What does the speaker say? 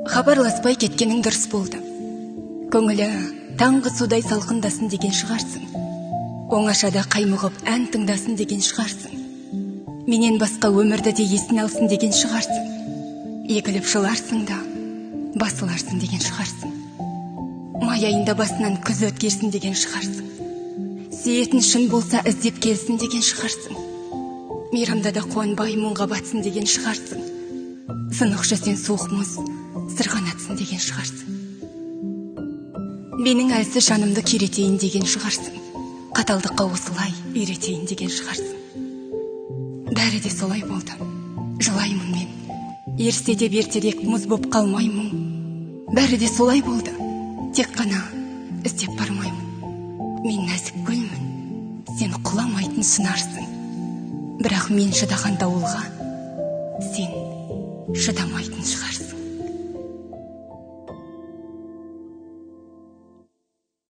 Хабарласпай кеткенің дұрыс болды. Көңілі таңғы судай салқындасын деген шығарсың. Оңашада қаймығып ән тыңдасын деген шығарсың. Менен басқа өмірді де есін алсын деген шығарсың. Егіліп жыларсың да басыларсың деген шығарсың. Май айында басынан күз өткерсін деген шығарсың. Сүйетін шын болса іздеп келсін деген шығарсың. Мейрамда да қуанбай мұңға батсын деген шығарсың. Сынықшы сен суық мұз сырғанатсын деген шығарсың. Менің әлсіз жанымды күйретейін деген шығарсың. Қаталдыққа осылай үйретейін деген шығарсың. Бәрі де солай болды. Жылаймын мен. Ерсе де ертерек мұз боп қалмаймын. Бәрі де солай болды. Тек қана іздеп бармаймын. Мен нәзік гүлмін. Сен құламайтын сынарсың. Бірақ мен шыдаған дауылға сен шыдамайтын шығарсың.